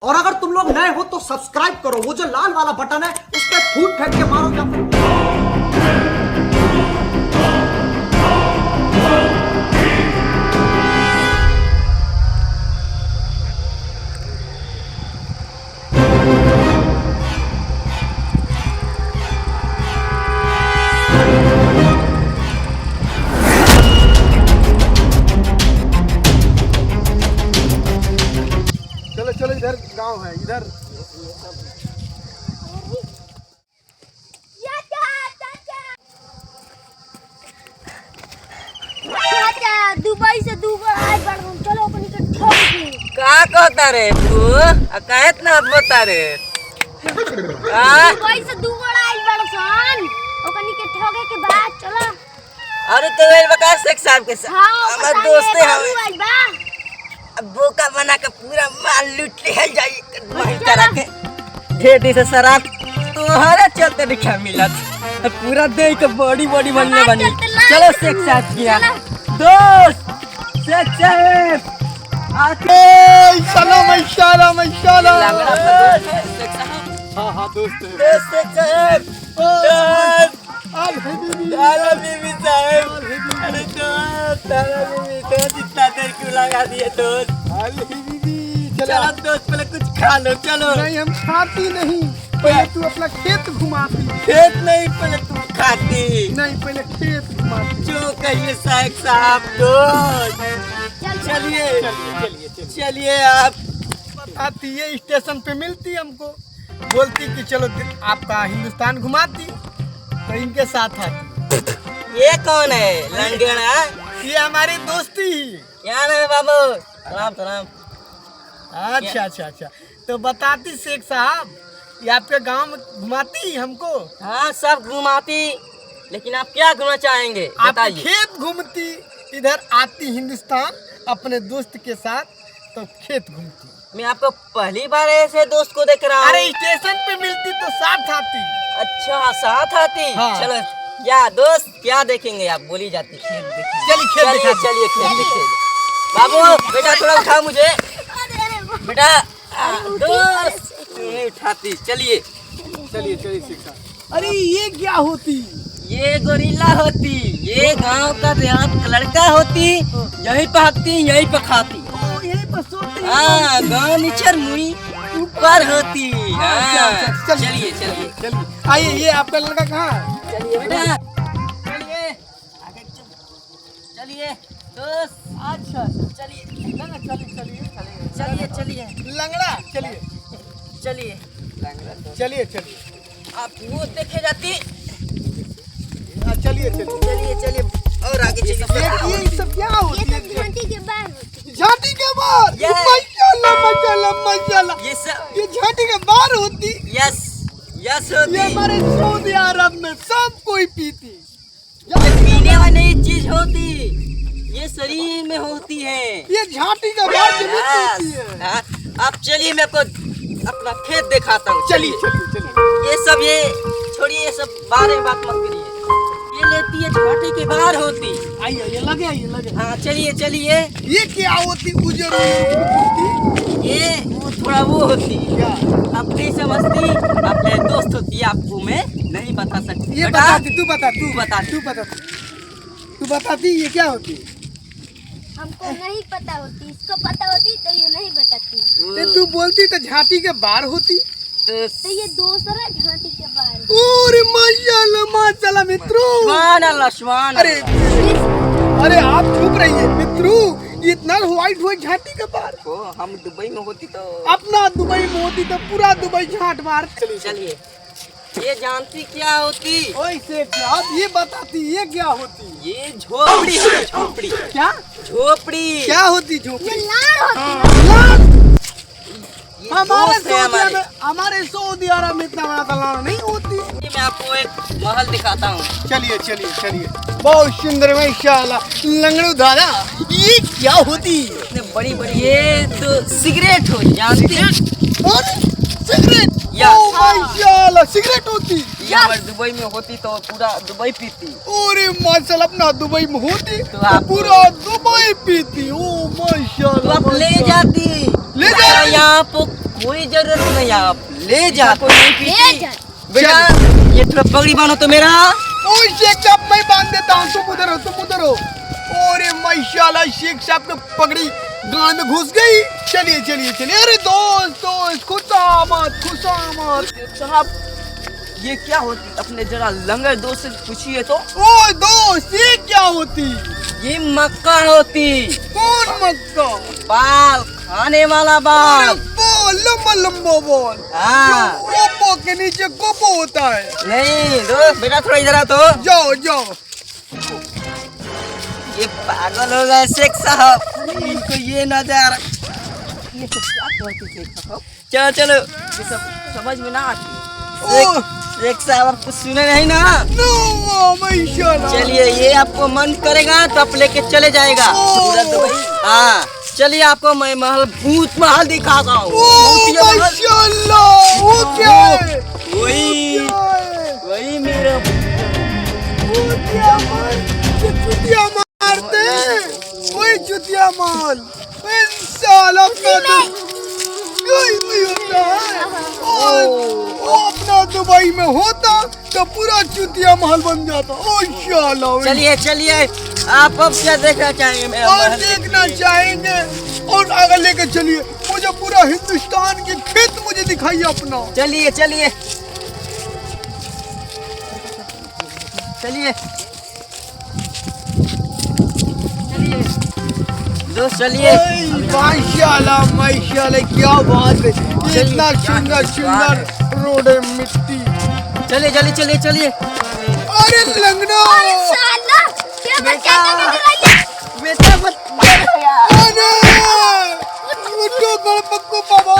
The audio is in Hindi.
और अगर तुम लोग नए हो तो सब्सक्राइब करो, वो जो लाल वाला बटन है उस पर फूट फेंक के मारो या फिर चलो चलो, इधर गांव है इधर। दुबई से दुबई आए बड़ चलो अपनी के ठोक दी। का कहता रे तू कहत ना बता रे दुबई से दुबई आए बड़ सन ओकनी के ठोके के बाद चलो। अरे तो वेल बका शेख साहब के साथ हां हमर दोस्त है आइल बा। अब बोका बना के पूरा माल लूट ले जाई वही तरह के ढेर से शराब तोहरा चलते दिखा मिलत पूरा दे के बड़ी बड़ी बनने बनी। चलो शेख साहब किया दोस्त शेख साहब आके सलाम इंशाल्लाह इंशाल्लाह। लंगड़ा सा दोस्त है शेख साहब। हाँ हाँ दोस्त है। दोस्त शेख साहब दोस्त तारा बीबी साहब। अरे दोस्त तारा बीबी दोस्त इतना देर क्यों लगा दिए दोस्त? चलो दोस्त पहले कुछ खा लो चलो। नहीं हम खाती नहीं, पहले तू अपना खेत घुमाती। खेत नहीं पहले तुम खाती। नहीं पहले खेत घुमाती। जो कहिए शेख साहब दोस्त चलिए चलिए आप बताती ये स्टेशन पे मिलती हमको, बोलती कि चलो आपका हिंदुस्तान घुमाती, तो इनके साथ आती। ये कौन है लंगड़ा? ये हमारी दोस्ती ही। यहाँ है बाबू सलाम सलाम। अच्छा अच्छा अच्छा, तो बताती शेख साहब ये आपके गांव में घुमाती हमको। हाँ सब घुमाती, लेकिन आप क्या घूमना चाहेंगे आप बताइए। खेत घूमती, इधर आती हिंदुस्तान अपने दोस्त के साथ, तो खेत घूमती। मैं आपको पहली बार ऐसे दोस्त को देख रहा हूँ। अरे स्टेशन पे मिलती तो साथ आती। अच्छा साथ आती। हाँ। चलो क्या दोस्त क्या देखेंगे आप? बोली जाती खेत देखिए। चलिए खेत चलिए दिखाते। चलिए खेत देखिए। बाबू बेटा थोड़ा उठा मुझे बेटा। दोस्त क्यों नहीं उठाती? चलिए चलिए चलिए शेख साहब। अरे ये क्या होती? ये गोरिल्ला होती, ये गांव का देहात का लड़का होती, यहीं पे हकती यहीं पे खाती। यही पर सोती। हाँ गांव नीचर मुई ऊपर होती। हाँ अच्छा, चलिए चलिए चलिए आइए। ये आपका लड़का कहाँ है? चलिए बेटा चलिए आगे चलिए दोस्त। अच्छा चलिए चलिए चलिए चलिए लंगड़ा चलिए चलिए चलिए चलिए आप वो देखे जाती। चलिए चलिए चलिए चलिए और आगे चलिए। ये सब क्या होती ये है? तो झांटी के बाहर होती। झांटी के बाहर। ये- माशाल्लाह माशाल्लाह माशाल्लाह। ये सब ये झांटी के बाहर होती। यस यस ये होती। हमारे सऊदी अरब में सब कोई पीती। ये पीने वाली चीज होती, ये शरीर में होती है। ये झांटी के बाहर जमीन होती है। यस। हाँ, आप चलिए मैं आपको अपना खेत दिखाता हूँ। चलिए चलिए चलिए। ये सब ये छोड़िए, ये सब बारे बात मत करिए। ये लेती है झांटी के बाहर होती। आइए ये लगे। हाँ चलिए चलिए। ये क्या होती? उजर होती। ये वो थोड़ा वो होती क्या? अपनी समझती, अपने दोस्त होती है, आपको मैं नहीं बता सकती। ये बेटा, बताती। तू बता। तू बताती ये क्या होती? हमको नहीं पता होती, इसको पता होती तो ये नहीं बताती। ते तू बोलती तो झांटी के बाहर होती। तो ये दूसरा झांटी के बाहर। ओरे माशाल्लाह माशाल्लाह मित्रों। लक्ष्मण अरे अरे आप चुप रहिए मित्रों। इतना व्हाइट झांटी के बाहर। को हम दुबई में होती तो अपना दुबई में होती तो पूरा दुबई झांट मार। चलिए। ये जानती क्या होती? ओए आप ये बताती ये क्या होती? ये झोपड़ी होती। झोपड़ी क्या झोपड़ी क्या होती? ये झोपड़ी। लाड़ होती। लाड़। ये हमारे दोस्त है हमारे। हमारे सऊदी अरब में इतना बड़ा लाड़ नहीं होती। ये मैं आपको एक महल दिखाता हूँ। चलिए चलिए चलिए। बहुत सुंदर माशाल्लाह। लंगड़ू दादा ये क्या होती? इतने बड़ी बड़ी ये तो सिगरेट हो जानती है? और सिगरेट। यस। ओ माशाल्लाह सिगरेट होती। ये हमारे दुबई में होती तो पूरा दुबई पीती। अरे माशाल्लाह अपना दुबई में होती तो तो आप- पूरा दुबई पीती। ओ तो माशाल्लाह आप ले माशाल्लाह। जाती ले जा। यहाँ पर कोई जरूरत नहीं, आप ले जा, कोई नहीं ले पीती। जा। बेटा ये थोड़ा पगड़ी बांधो तो मेरा। ओए शेख साहब मैं बांध देता हूँ, तुम उधर हो, तुम उधर हो। अरे माशाल्लाह शेख साहब की पगड़ी गान में घुस गई। चलिए चलिए चलिए। अरे दोस्त खुशामद खुशामद। साहब ये क्या होती, अपने जरा लंगर दोस्त से पूछिए तो। ओ दोस्त ये क्या होती? ये मक्का होती। कौन मक्का? बाल खाने वाला अरे बाल। बोल, लंबा लंबा बोल। हाँ। कोपो के नीचे कोपो होता है। नहीं दोस्त, बेटा थोड़ा इधर आ तो। जाओ जाओ। ये पागल हो गए शेख साहब, इनको ये नजर, ये सब क्या करते शेख साहब? चलो चलो, ये सब समझ में ना आती। शेख साहब आपको सुने नहीं ना? नो माशाल्लाह। चलिए ये आपको मन करेगा तो आप लेके चले जाएगा पूरा तो भाई। हाँ चलिए आपको मैं महल, भूत महल दिखाता हूँ। भूतिया महल। माशाल्लाह वो क्या है? वही वही मेरा चुतिया मार, चुतिया मारते हैं। वही चुतिया मार। इंशाल्लाह अपना यही होता है। और वो अपना दुबई में होता तो पूरा चुतिया महल बन जाता। इंशाल्लाह। चलिए चलिए, आप अब क्या देखना चाहेंगे मेरा और महल? देखना चाहेंगे और आगे लेके चलिए। मुझे पूरा हिंदुस्तान के खेत मुझे दिखाइए अपना। चलिए चलिए चलिए चलिए दोस्त चलिए। माशाल्लाह माशाल्लाह क्या बात है। इतना सुंदर सुंदर रोड है, मिट्टी। चलिए चलिए चलिए चलिए। अरे लंगड़ा। साला क्या बच्चा बेटा बच अरे उठो गणपक्को बाबा।